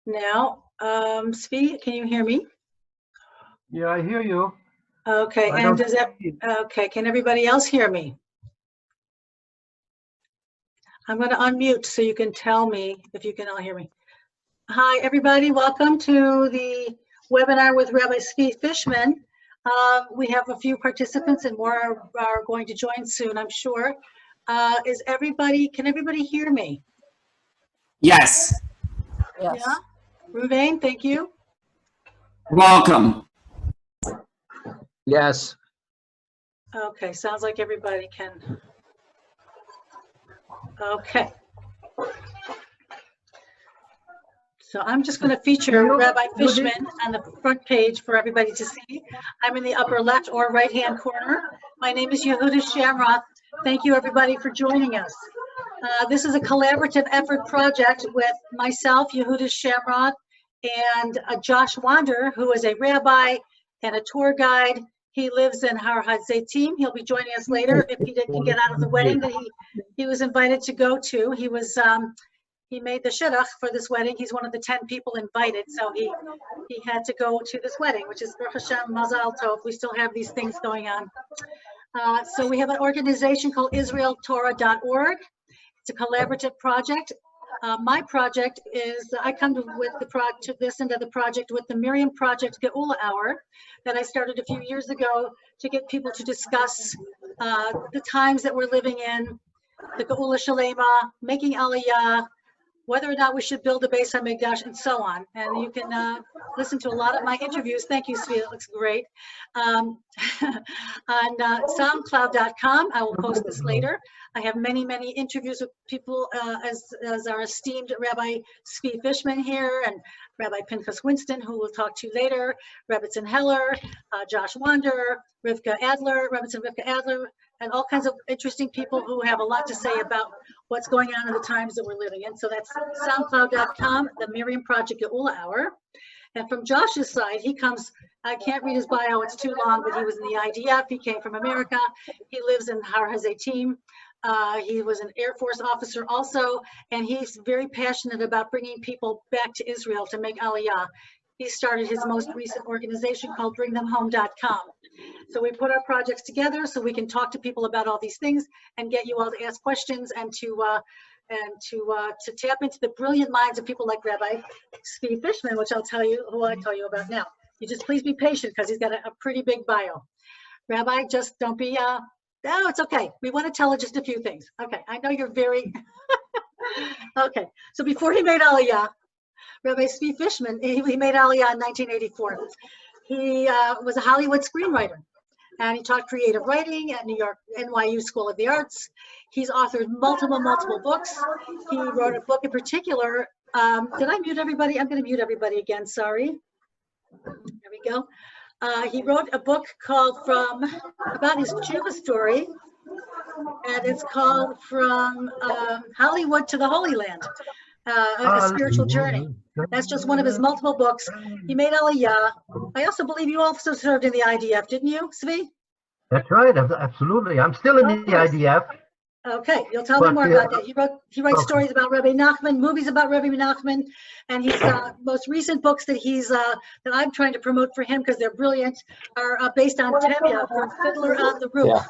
now. Svi, can you hear me? Yeah, I hear you. Okay, and does that, okay, can everybody else hear me? I'm going to unmute so you can tell me if you can all hear me. Hi, everybody. Welcome to the webinar with Rabbi Tzvi Fishman. We have a few participants and more are going to join soon, I'm sure. Can everybody hear me? Yes. Yes. Yeah? Ruvain, thank you. Welcome. Yes. Okay, sounds like everybody can. Okay. So I'm just going to feature Rabbi Fishman on the front page for everybody to see. I'm in the upper left or right-hand corner. My name is Yehuda Shamroth. Thank you, everybody, for joining us. This is a collaborative effort project with myself, Yehuda Shamroth, and Josh Wander, who is a rabbi and a tour guide. He lives in Har HaZeitim. He'll be joining us later if he didn't get out of the wedding that he was invited to go to. He made the shidduch for this wedding. He's one of the 10 people invited, so he had to go to this wedding, which is Baruch Hashem, Mazal Tov. We still have these things going on. So we have an organization called IsraelTorah.org. It's a collaborative project. My project is, I come to this end of the project with the Miriam Project Geula Hour that I started a few years ago to get people to discuss the times that we're living in, the Geula Shalema, making Aliya, whether or not we should build a Beis HaMikdash, and so on. And you can listen to a lot of my interviews. Thank you, Svi, it looks great. On SoundCloud.com, I will post this later. I have many, many interviews with people as our esteemed Rabbi Tzvi Fishman here, and Rabbi Pinchas Winston, who we'll talk to later, Rebbitzin Heller, Josh Wander, Rivka Adler, Rebbitzin Rivka Adler, and all kinds of interesting people who have a lot to say about what's going on in the times that we're living in. So that's SoundCloud.com, the Miriam Project Geula Hour. And from Josh's side, he comes, I can't read his bio, it's too long, but he was in the IDF, he came from America, he lives in Har HaZeitim. He was an Air Force officer also, and he's very passionate about bringing people back to Israel to make Aliyah. He started his most recent organization called BringThemHome.com. So we put our projects together so we can talk to people about all these things and get you all to ask questions and to tap into the brilliant minds of people like Rabbi Tzvi Fishman, which I'll tell you about now. You just please be patient because he's got a pretty big bio. Rabbi, just don't be, no, it's okay. We want to tell just a few things. Okay, I know you're very, okay. So before he made Aliyah, Rabbi Tzvi Fishman, he made Aliyah in 1984. He was a Hollywood screenwriter, and he taught creative writing at New York NYU School of the Arts. He's authored multiple books. He wrote a book in particular. Did I mute everybody? I'm going to mute everybody again. Sorry. There we go. He wrote a book called about his teshuva story, and it's called From Hollywood to the Holy Land. A spiritual journey. That's just one of his multiple books. He made Aliyah. I also believe you also served in the IDF, didn't you, Tzvi? That's right, absolutely. I'm still in the IDF. Okay, you'll tell me more about that. He writes stories about Rabbi Nachman, movies about Rabbi Nachman, and his most recent books that that I'm trying to promote for him because they're brilliant are based on Tevya from Fiddler on the Roof.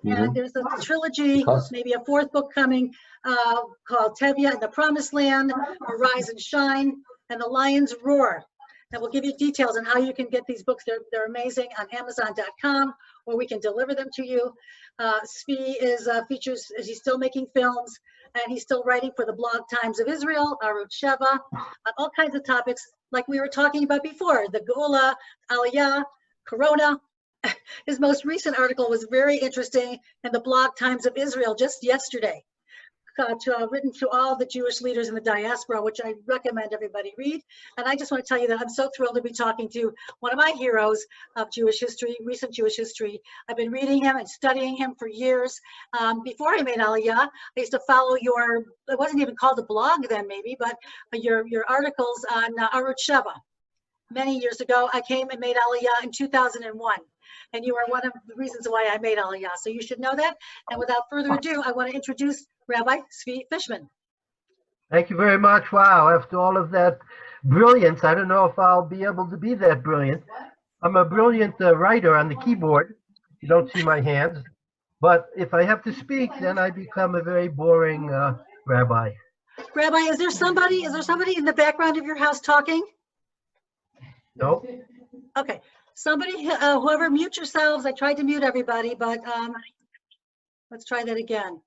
Yeah. And there's a trilogy, maybe a fourth book coming called Tevya in the Promised Land, Arise and Shine, and The Lion's Roar. And we'll give you details on how you can get these books. They're amazing on Amazon.com, or we can deliver them to you. Tzvi he's still making films, and he's still writing for the blog Times of Israel, Arut Sheva, on all kinds of topics like we were talking about before, the Geula, Aliya, Corona. His most recent article was very interesting in the blog Times of Israel just yesterday, written to all the Jewish leaders in the diaspora, which I recommend everybody read. And I just want to tell you that I'm so thrilled to be talking to one of my heroes of Jewish history, recent Jewish history. I've been reading him and studying him for years. Before I made Aliyah, I used to follow it wasn't even called a blog then maybe, but your articles on Arut Sheva. Many years ago, I came and made Aliyah in 2001. And you are one of the reasons why I made Aliyah. So you should know that. And without further ado, I want to introduce Rabbi Tzvi Fishman. Thank you very much. Wow, after all of that brilliance. I don't know if I'll be able to be that brilliant. I'm a brilliant writer on the keyboard. You don't see my hands. But if I have to speak, then I become a very boring rabbi. Rabbi, is there somebody in the background of your house talking? No? Okay, somebody, whoever, mute yourselves. I tried to mute everybody, but let's try that again.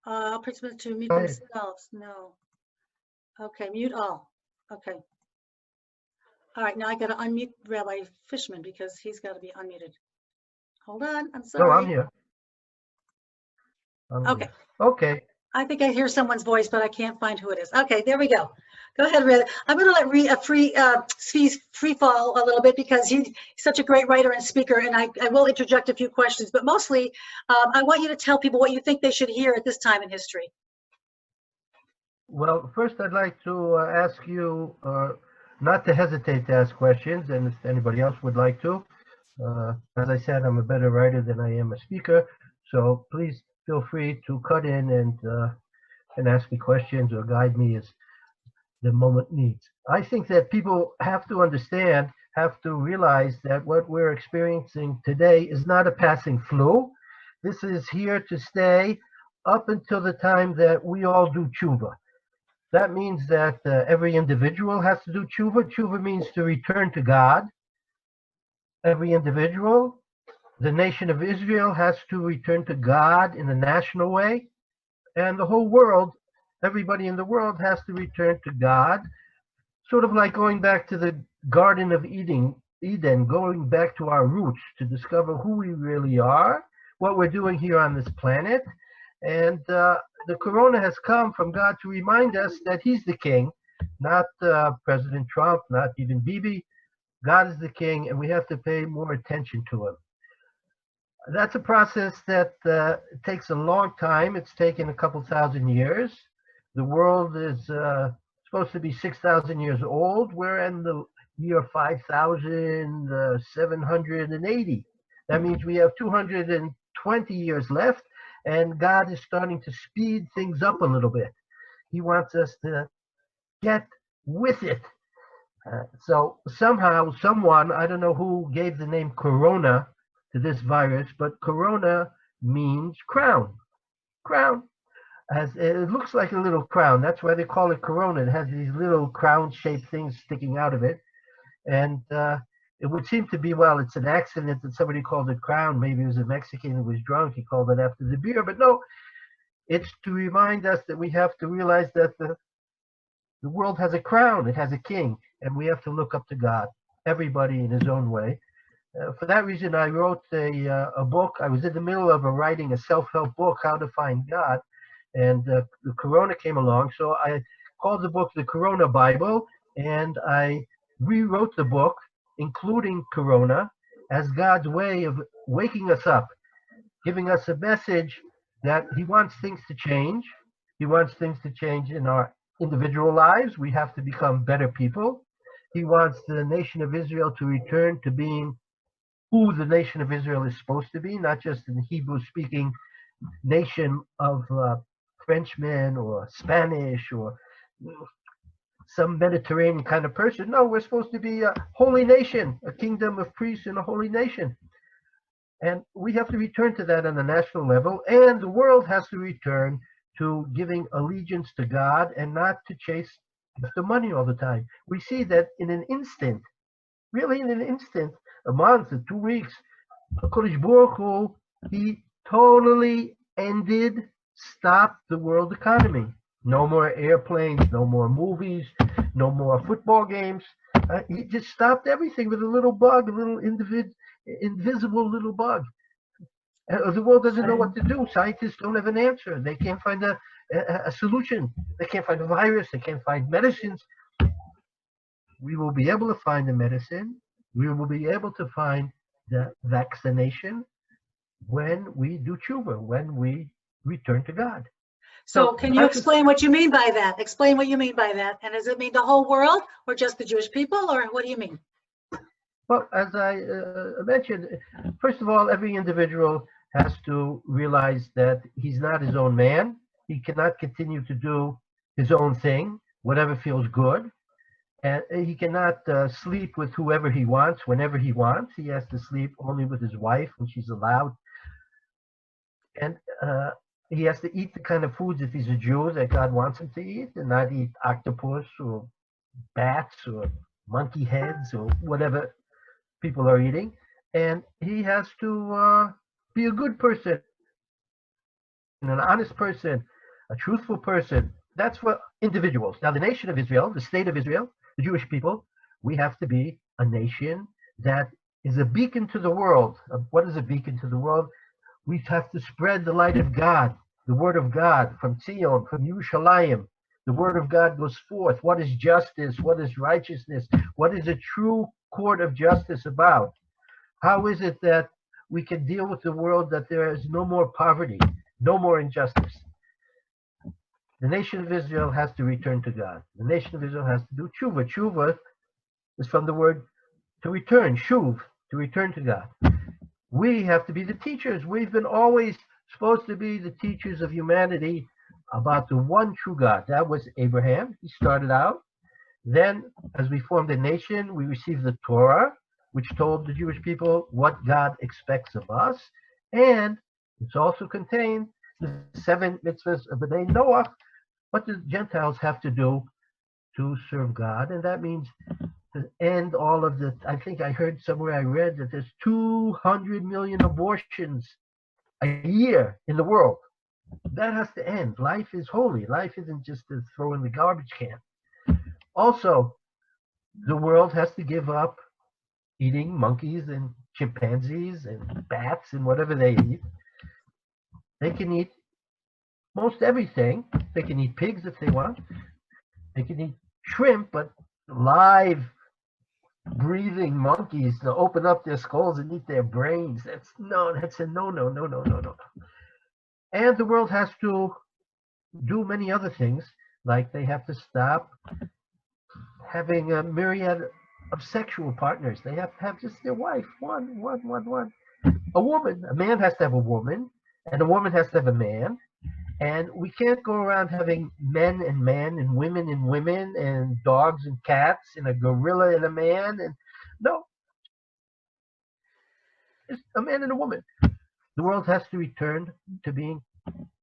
Participants to mute themselves. No. Okay, mute all. Okay. All right, now I got to unmute Rabbi Fishman because he's got to be unmuted. Hold on, I'm sorry. No, I'm here. Okay. Okay. I think I hear someone's voice, but I can't find who it is. Okay, there we go. Go ahead, Red. I'm going to let Tzvi free fall a little bit because he's such a great writer and speaker, and I will interject a few questions, but mostly I want you to tell people what you think they should hear at this time in history. Well, first I'd like to ask you not to hesitate to ask questions, and if anybody else would like to. As I said, I'm a better writer than I am a speaker, so please feel free to cut in and ask me questions or guide me as the moment needs. I think that people have to understand, have to realize that what we're experiencing today is not a passing flu. This is here to stay up until the time that we all do teshuva. That means that every individual has to do teshuva. Teshuva means to return to God. Every individual, the nation of Israel has to return to God in a national way. And the whole world, everybody in the world has to return to God. Sort of like going back to the Garden of Eden, going back to our roots to discover who we really are, what we're doing here on this planet. And the corona has come from God to remind us that he's the king, not President Trump, not even Bibi. God is the king, and we have to pay more attention to him. That's a process that takes a long time. It's taken a couple thousand years. The world is supposed to be 6,000 years old. We're in the year 5,780. That means we have 220 years left, and God is starting to speed things up a little bit. He wants us to get with it. So somehow, someone, I don't know who gave the name corona to this virus, but corona means crown. Crown. It looks like a little crown. That's why they call it corona. It has these little crown-shaped things sticking out of it. And it would seem to be, well, it's an accident that somebody called it crown. Maybe it was a Mexican who was drunk. He called it after the beer. But no, it's to remind us that we have to realize that the world has a crown. It has a king. And we have to look up to God, everybody in his own way. For that reason, I wrote a book. I was in the middle of writing a self-help book, How to Find God. And the corona came along. So I called the book The Corona Bible. And I rewrote the book, including corona, as God's way of waking us up, giving us a message that he wants things to change. He wants things to change in our individual lives. We have to become better people. He wants the nation of Israel to return to being who the nation of Israel is supposed to be, not just an Hebrew-speaking nation of Frenchmen or Spanish or some Mediterranean kind of person. No, we're supposed to be a holy nation, a kingdom of priests and a holy nation. And we have to return to that on the national level, and the world has to return to giving allegiance to God and not to chase after money all the time. We see that in an instant, really in an instant, a month or 2 weeks, HaKadosh Baruch Hu, he totally stopped the world economy. No more airplanes, no more movies, no more football games. He just stopped everything with a little bug, a little invisible little bug. The world doesn't know what to do. Scientists don't have an answer. They can't find a solution. They can't find a virus. They can't find medicines. We will be able to find the medicine. We will be able to find the vaccination when we do teshuva, when we return to God. So can you explain what you mean by that? Explain what you mean by that. And does it mean the whole world or just the Jewish people, or what do you mean? Well, as I mentioned, first of all, every individual has to realize that he's not his own man. He cannot continue to do his own thing, whatever feels good. And he cannot sleep with whoever he wants, whenever he wants. He has to sleep only with his wife when she's allowed. And he has to eat the kind of foods, if he's a Jew, that God wants him to eat, and not eat octopus or bats or monkey heads or whatever people are eating. And he has to be a good person, an honest person, a truthful person. That's for individuals. Now, the nation of Israel, the state of Israel, the Jewish people, we have to be a nation that is a beacon to the world. What is a beacon to the world? We have to spread the light of God, the word of God from Zion, from Yerushalayim. The word of God goes forth. What is justice? What is righteousness? What is a true court of justice about? How is it that we can deal with the world that there is no more poverty, no more injustice? The nation of Israel has to return to God. The nation of Israel has to do teshuva. Teshuva is from the word to return, shuv, to return to God. We have to be the teachers. We've been always supposed to be the teachers of humanity about the one true God. That was Abraham. He started out. Then, as we formed a nation, we received the Torah, which told the Jewish people what God expects of us. And it's also contained the 7 mitzvahs of B'nai Noach, what the Gentiles have to do to serve God. And that means to end all of the, I think I heard somewhere, I read that there's 200 million abortions a year in the world. That has to end. Life is holy. Life isn't just to throw in the garbage can. Also, the world has to give up eating monkeys and chimpanzees and bats and whatever they eat. They can eat most everything. They can eat pigs if they want. They can eat shrimp, but live breathing monkeys to open up their skulls and eat their brains. That's a no. And the world has to do many other things, like they have to stop having a myriad of sexual partners. They have to have just their wife, one. A woman, a man has to have a woman, and a woman has to have a man. And we can't go around having men and women and dogs and cats and a gorilla and a man. And no, it's a man and a woman. The world has to return to being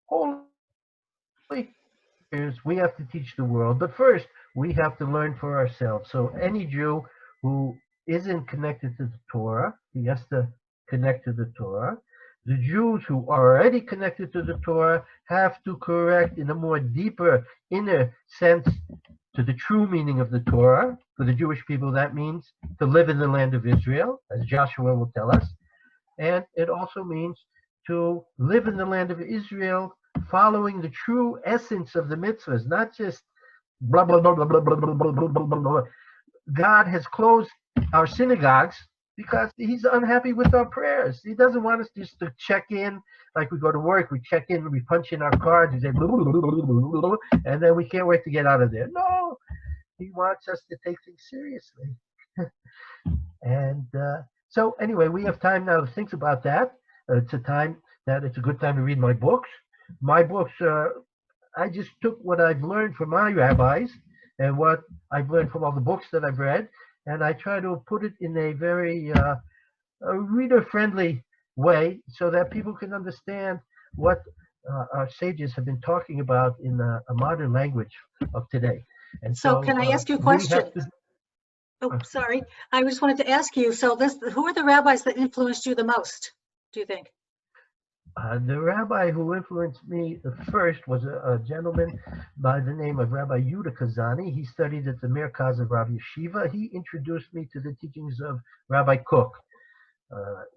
holy. We have to teach the world, but first we have to learn for ourselves. So any Jew who isn't connected to the Torah, he has to connect to the Torah. The Jews who are already connected to the Torah have to correct in a more deeper, inner sense to the true meaning of the Torah. For the Jewish people, that means to live in the land of Israel, as Joshua will tell us. And it also means to live in the land of Israel following the true essence of the mitzvahs, not just blah, blah, blah, blah, blah, blah, blah, blah, blah, blah, blah. God has closed our synagogues because he's unhappy with our prayers. He doesn't want us just to check in, like we go to work, we check in, we punch in our cards, we say, blah, blah, blah, blah, blah, and then we can't wait to get out of there. No, he wants us to take things seriously. And so anyway, we have time now to think about that. It's a time that it's a good time to read my books. My books, I just took what I've learned from my rabbis and what I've learned from all the books that I've read, and I try to put it in a very reader-friendly way so that people can understand what our sages have been talking about in a modern language of today. And so can I ask you a question? Oh, sorry. I just wanted to ask you, so who are the rabbis that influenced you the most, do you think? The rabbi who influenced me the first was a gentleman by the name of Rabbi Yehuda Kazani. He studied at the Merkaz of Rav Yeshiva. He introduced me to the teachings of Rabbi Kook.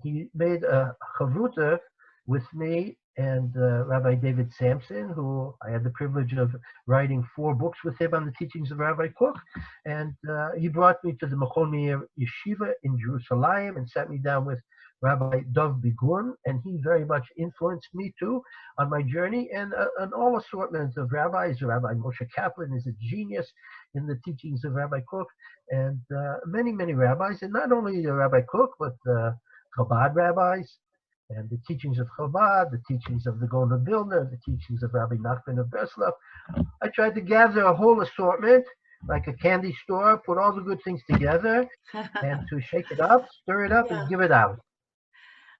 He made a chavruta with me and Rabbi David Sampson, who I had the privilege of writing 4 books with him on the teachings of Rabbi Kook. And he brought me to the Machon Meir Yeshiva in Jerusalem and sat me down with Rabbi Dov Bigun, and he very much influenced me too on my journey, and an all assortment of rabbis. Rabbi Moshe Kaplan is a genius in the teachings of Rabbi Kook, and many rabbis, and not only Rabbi Kook, but Chabad rabbis, and the teachings of Chabad, the teachings of the Gaon of Vilna, the teachings of Rabbi Nachman of Breslov. I tried to gather a whole assortment like a candy store, put all the good things together, and to shake it up, stir it up, Yeah. and give it out.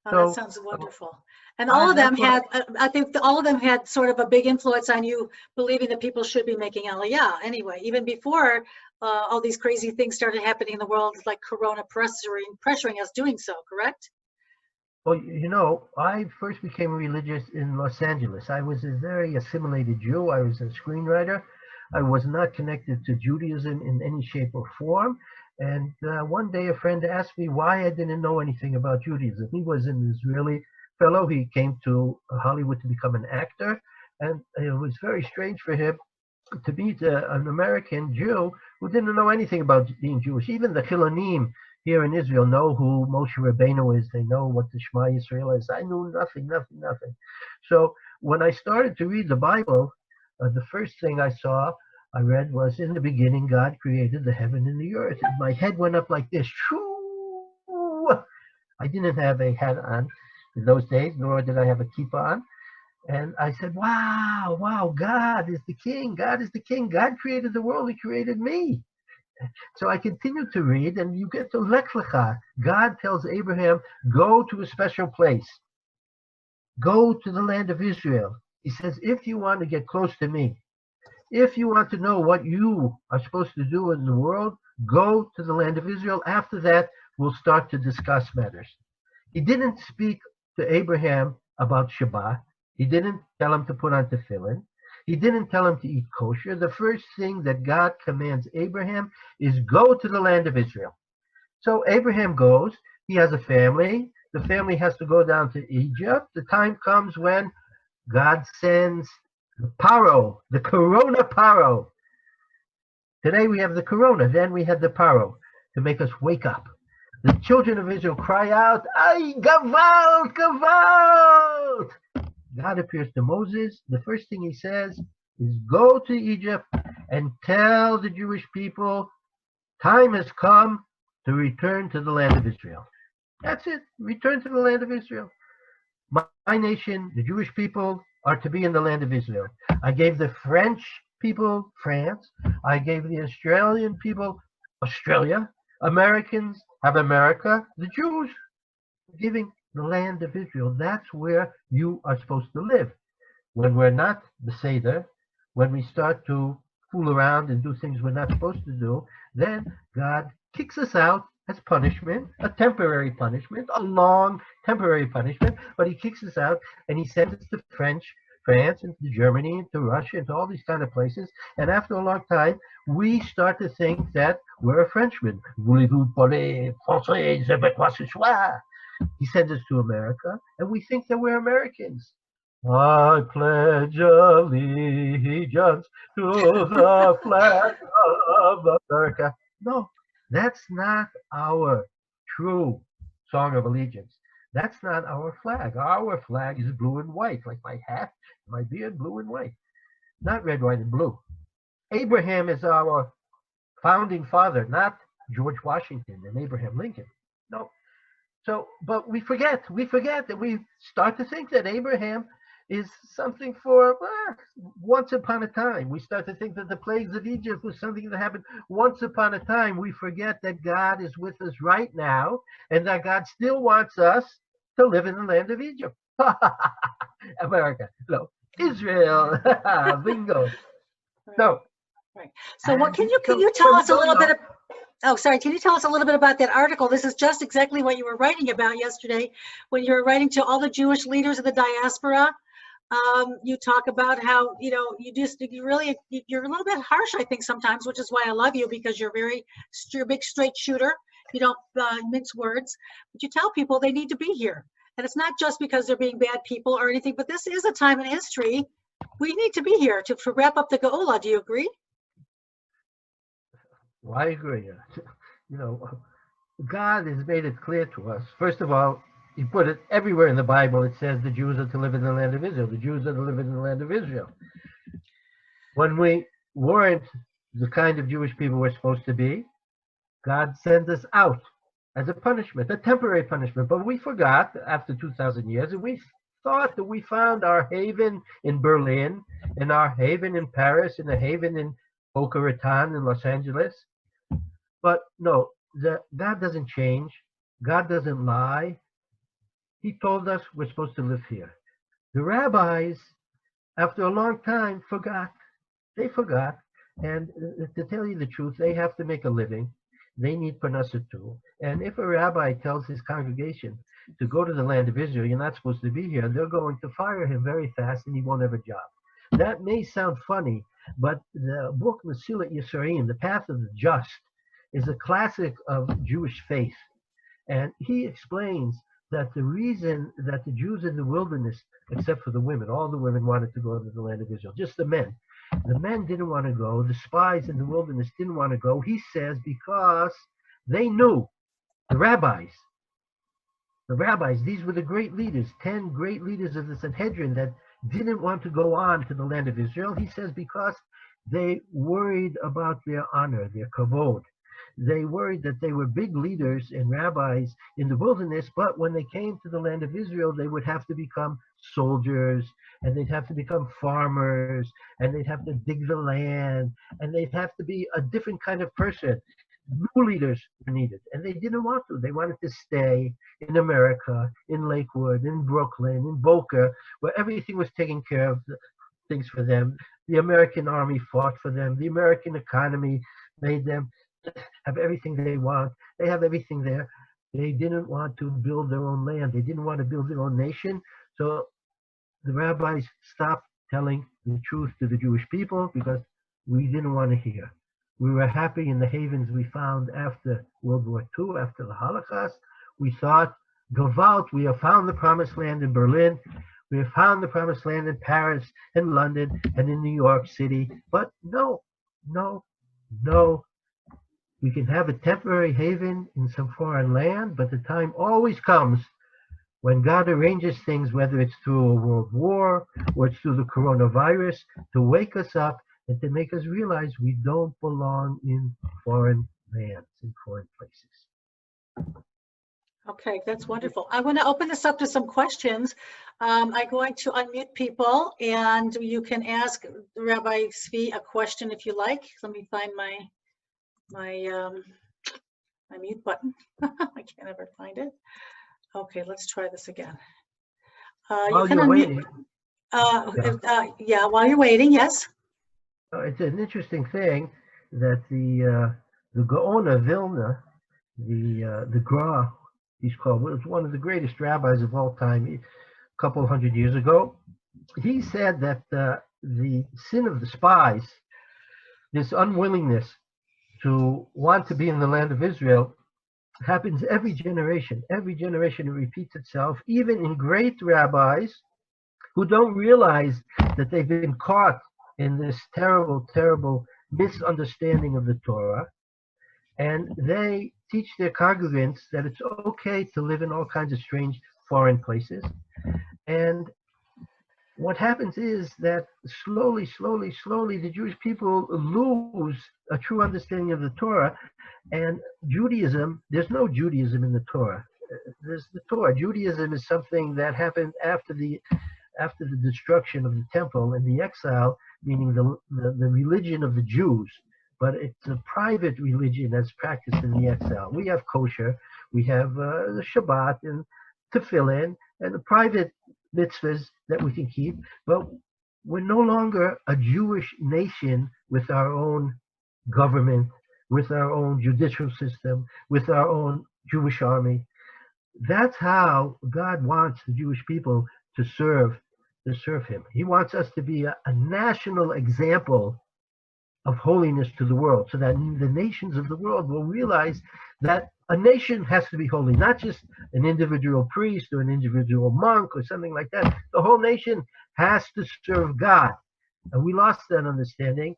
Oh, So that sounds wonderful. And all of them that's what had, I think all of them had sort of a big influence on you believing that people should be making aliyah anyway, even before all these crazy things started happening in the world, like Corona pressuring us doing so, correct? Well, you know, I first became religious in Los Angeles. I was a very assimilated Jew. I was a screenwriter. I was not connected to Judaism in any shape or form. And one day a friend asked me why I didn't know anything about Judaism. He was an Israeli fellow. He came to Hollywood to become an actor. And it was very strange for him to meet an American Jew who didn't know anything about being Jewish. Even the Chilonim here in Israel know who Moshe Rabbeinu is. They know what the Shema Yisrael is. I knew nothing. So when I started to read the Bible, the first thing I read was, in the beginning, God created the heaven and the earth. And my head went up like this. Shoo! I didn't have a hat on in those days, nor did I have a kippah on. And I said, wow, God is the king. God is the king. God created the world. He created me. So I continued to read, and you get to Lech Lecha. God tells Abraham, go to a special place. Go to the land of Israel. He says, if you want to get close to me, if you want to know what you are supposed to do in the world, go to the land of Israel. After that, we'll start to discuss matters. He didn't speak to Abraham about Shabbat. He didn't tell him to put on tefillin. He didn't tell him to eat kosher. The first thing that God commands Abraham is go to the land of Israel. So Abraham goes. He has a family. The family has to go down to Egypt. The time comes when God sends the Paro, the Corona Paro. Today we have the Corona. Then we had the Paro to make us wake up. The children of Israel cry out, Ay, Gavalt, Gavalt! God appears to Moses. The first thing he says is, go to Egypt and tell the Jewish people time has come to return to the land of Israel. That's it. Return to the land of Israel. My nation, the Jewish people, are to be in the land of Israel. I gave the French people France. I gave the Australian people Australia. Americans have America. The Jews are giving the land of Israel. That's where you are supposed to live. When we're not the Seder, when we start to fool around and do things we're not supposed to do, then God kicks us out as punishment, a temporary punishment, a long temporary punishment, but he kicks us out and he sends us to France, and to Germany, and to Russia, and to all these kind of places. And after a long time, we start to think that we're a Frenchman. Voulez-vous parler français? He sends us to America, and we think that we're Americans. I pledge allegiance to the flag of America. No, that's not our true song of allegiance. That's not our flag. Our flag is blue and white, like my hat, my beard, blue and white. Not red, white, and blue. Abraham is our founding father, not George Washington and Abraham Lincoln. No. So, but we forget that we start to think that Abraham is something for once upon a time. We start to think that the plagues of Egypt was something that happened once upon a time. We forget that God is with us right now and that God still wants us to live in the land of Egypt. America. No. Israel. Bingo. No. Right. So what can you tell us a little bit of, oh, sorry. Can you tell us a little bit about that article? This is just exactly what you were writing about yesterday when you were writing to all the Jewish leaders of the diaspora. You talk about how, you're a little bit harsh, I think, sometimes, which is why I love you, because you're a big straight shooter. You don't mince words, but you tell people they need to be here. And it's not just because they're being bad people or anything, but this is a time in history. We need to be here to wrap up the Geula. Do you agree? Well, I agree. God has made it clear to us. First of all, he put it everywhere in the Bible. It says the Jews are to live in the land of Israel. The Jews are to live in the land of Israel. When we weren't the kind of Jewish people we're supposed to be, God sent us out as a punishment, a temporary punishment. But we forgot after 2,000 years, and we thought that we found our haven in Berlin, and our haven in Paris, and a haven in Boca Raton in Los Angeles. But no, God doesn't change. God doesn't lie. He told us we're supposed to live here. The rabbis, after a long time, forgot. They forgot. And to tell you the truth, they have to make a living. They need parnassa too. And if a rabbi tells his congregation to go to the land of Israel, you're not supposed to be here, they're going to fire him very fast and he won't have a job. That may sound funny, but the book Mesilat Yesharim, The Path of the Just, is a classic of Jewish faith. And he explains that the reason that the Jews in the wilderness, except for the women, all the women wanted to go to the land of Israel, just the men. The men didn't want to go. The spies in the wilderness didn't want to go. He says because they knew, the rabbis, these were the great leaders, 10 great leaders of the Sanhedrin that didn't want to go on to the land of Israel. He says because they worried about their honor, their kavod. They worried that they were big leaders and rabbis in the wilderness, but when they came to the land of Israel, they would have to become soldiers, and they'd have to become farmers, and they'd have to dig the land, and they'd have to be a different kind of person. New leaders were needed, and they didn't want to. They wanted to stay in America, in Lakewood, in Brooklyn, in Boca, where everything was taken care of, things for them. The American army fought for them. The American economy made them have everything they want. They have everything there. They didn't want to build their own land. They didn't want to build their own nation. So the rabbis stopped telling the truth to the Jewish people because we didn't want to hear. We were happy in the havens we found after World War II, after the Holocaust. We thought, Gewalt, we have found the promised land in Berlin. We have found the promised land in Paris and London and in New York City. But no. We can have a temporary haven in some foreign land, but the time always comes when God arranges things, whether it's through a world war or it's through the coronavirus, to wake us up and to make us realize we don't belong in foreign lands, in foreign places. Okay, that's wonderful. I want to open this up to some questions. I'm going to unmute people, and you can ask Rabbi Tzvi a question if you like. Let me find my mute button. I can't ever find it. Okay, let's try this again. While you're waiting. Yeah, while you're waiting, yes. It's an interesting thing that the Gaon of Vilna, the Gra, he's called, was one of the greatest rabbis of all time, a couple hundred years ago. He said that the sin of the spies, this unwillingness to want to be in the land of Israel, happens every generation. Every generation it repeats itself, even in great rabbis who don't realize that they've been caught in this terrible, terrible misunderstanding of the Torah. And they teach their congregants that it's okay to live in all kinds of strange foreign places. And what happens is that slowly, the Jewish people lose a true understanding of the Torah. And Judaism, there's no Judaism in the Torah. There's the Torah. Judaism is something that happened after the destruction of the temple and the exile, meaning the religion of the Jews. But it's a private religion as practiced in the exile. We have kosher, we have the Shabbat and tefillin and the private mitzvahs that we can keep, but we're no longer a Jewish nation with our own government, with our own judicial system, with our own Jewish army. That's how God wants the Jewish people to serve him. He wants us to be a national example of holiness to the world, so that the nations of the world will realize that a nation has to be holy, not just an individual priest or an individual monk or something like that. The whole nation has to serve God. And we lost that understanding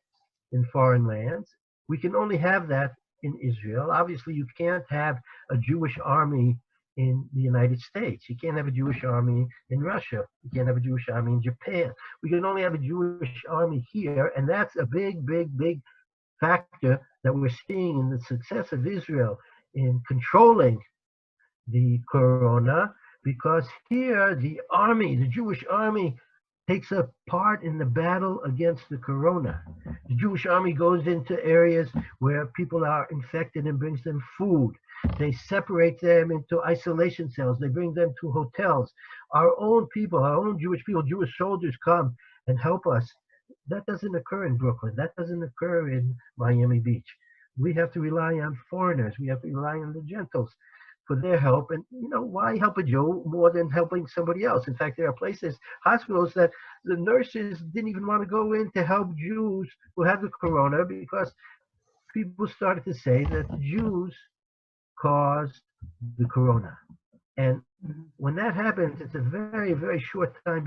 in foreign lands. We can only have that in Israel. Obviously, you can't have a Jewish army in the United States. You can't have a Jewish army in Russia. You can't have a Jewish army in Japan. We can only have a Jewish army here, and that's a big factor that we're seeing in the success of Israel in controlling the corona, because here the army, the Jewish army, takes a part in the battle against the corona. The Jewish army goes into areas where people are infected and brings them food. They separate them into isolation cells. They bring them to hotels. Our own people, our own Jewish people, Jewish soldiers come and help us. That doesn't occur in Brooklyn. That doesn't occur in Miami Beach. We have to rely on foreigners. We have to rely on the Gentiles for their help. And, why help a Jew more than helping somebody else? In fact, there are places, hospitals, that the nurses didn't even want to go in to help Jews who had the corona because people started to say that the Jews caused the corona. And when that happens, it's a very, very short time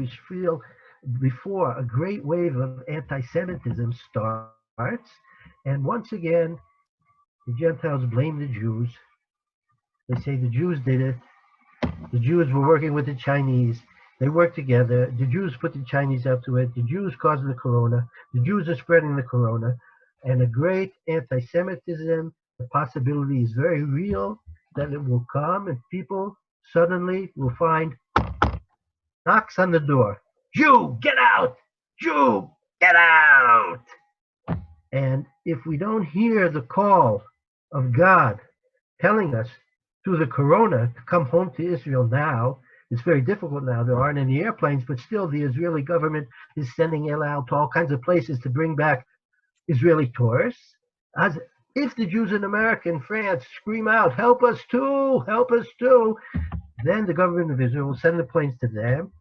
before a great wave of anti-Semitism starts. And once again, the Gentiles blame the Jews. They say the Jews did it. The Jews were working with the Chinese. They worked together. The Jews put the Chinese up to it. The Jews caused the corona. The Jews are spreading the corona. And a great anti-Semitism, the possibility is very real that it will come and people suddenly will find knocks on the door. Jew, get out! Jew, get out! And if we don't hear the call of God telling us through the corona to come home to Israel now, it's very difficult now. There aren't any airplanes, but still the Israeli government is sending El Al to all kinds of places to bring back Israeli tourists. As if the Jews in America and France scream out, help us too, then the government of Israel will send the planes to them,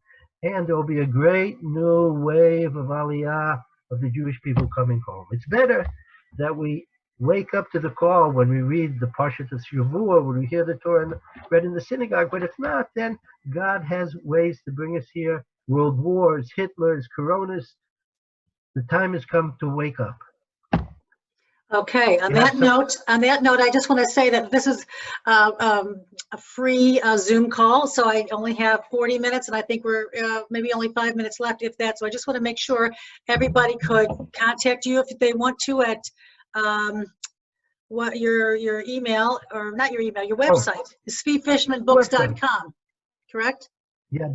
and there will be a great new wave of aliyah of the Jewish people coming home. It's better that we wake up to the call when we read the Parshat of Shavua, when we hear the Torah read in the synagogue, but if not, then God has ways to bring us here. World wars, Hitlers, coronas. The time has come to wake up. Okay. On that note, I just want to say that this is a free Zoom call, so I only have 40 minutes, and I think we're maybe only 5 minutes left, if that. So I just want to make sure everybody could contact you if they want to at what your email, or not your email, your website is tzvifishmanbooks.com, correct? Yeah,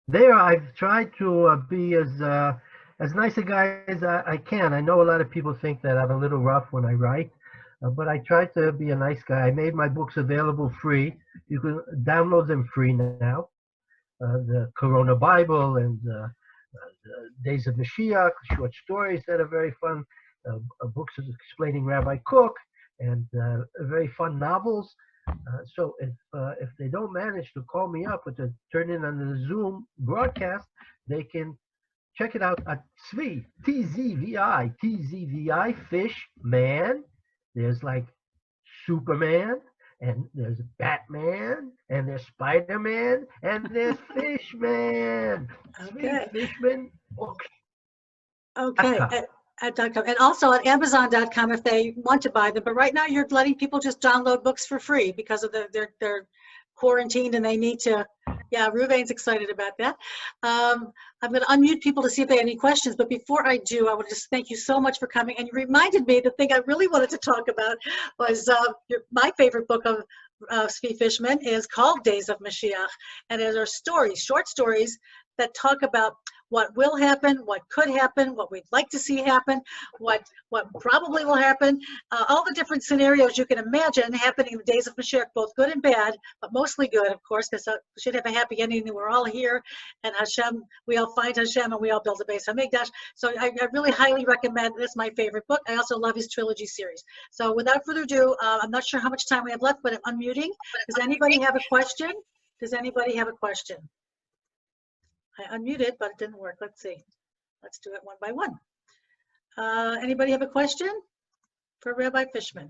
there I've tried to be as nice a guy as I can. I know a lot of people think that I'm a little rough when I write, but I try to be a nice guy. I made my books available free. You can download them free now. The Corona Bible and the Days of Mashiach, short stories that are very fun, books explaining Rabbi Cook, and very fun novels. So if they don't manage to call me up or to turn in on the Zoom broadcast, they can check it out at Tzvi, T-Z-V-I, Fishman. There's like Superman, and there's Batman, and there's Spider-Man, and there's Fishman. Okay. Fishman books. Okay. At .com. And also at Amazon.com if they want to buy them. But right now you're letting people just download books for free because of they're quarantined and they need to. Yeah, Ruvain's excited about that. I'm going to unmute people to see if they have any questions. But before I do, I want to just thank you so much for coming. And you reminded me, the thing I really wanted to talk about was my favorite book of Tzvi Fishman is called Days of Mashiach. And there are stories, short stories that talk about what will happen, what could happen, what we'd like to see happen, what probably will happen, all the different scenarios you can imagine happening in the days of Mashiach, both good and bad, but mostly good, of course, because we should have a happy ending and we're all here, and Hashem, we all find Hashem and we all build a base HaMikdash. So I really highly recommend, this is my favorite book. I also love his trilogy series. So without further ado, I'm not sure how much time we have left, but I'm unmuting. Does anybody have a question? Does anybody have a question? I unmuted, but it didn't work. Let's see. Let's do it one by one. Anybody have a question for Rabbi Fishman?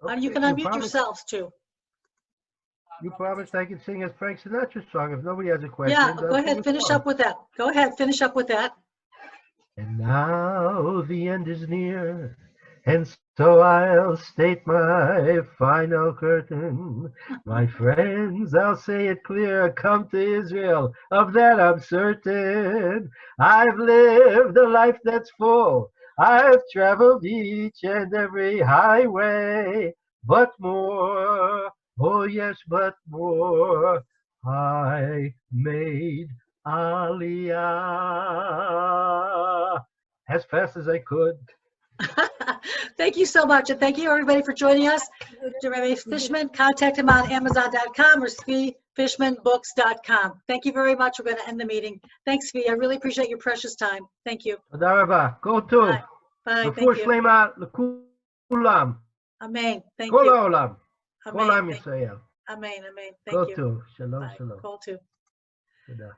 Okay, You can unmute yourselves too. You promised I could sing a Frank Sinatra song if nobody has a question. Yeah, go ahead. Finish up with that. Go ahead. Finish up with that. And now the end is near, and so I'll state my final curtain. My friends, I'll say it clear, come to Israel, of that I'm certain. I've lived a life that's full, I've traveled each and every highway, but more, oh yes, but more, I made Aliya, as fast as I could. Thank you so much. And thank you, everybody, for joining us. To Rabbi Fishman, contact him on Amazon.com or SviFishmanBooks.com. Thank you very much. We're going to end the meeting. Thanks, Svi. I really appreciate your precious time. Thank you. תודה רבה. Go to. Bye. Bye. רפואה Thank you. שלמה לכולם. Amen. Thank כל you. העולם. כל Amen. עם Thank- ישראל. Amen. Amen. Go Thank you. to. שלום, Bye. שלום. Call to. תודה.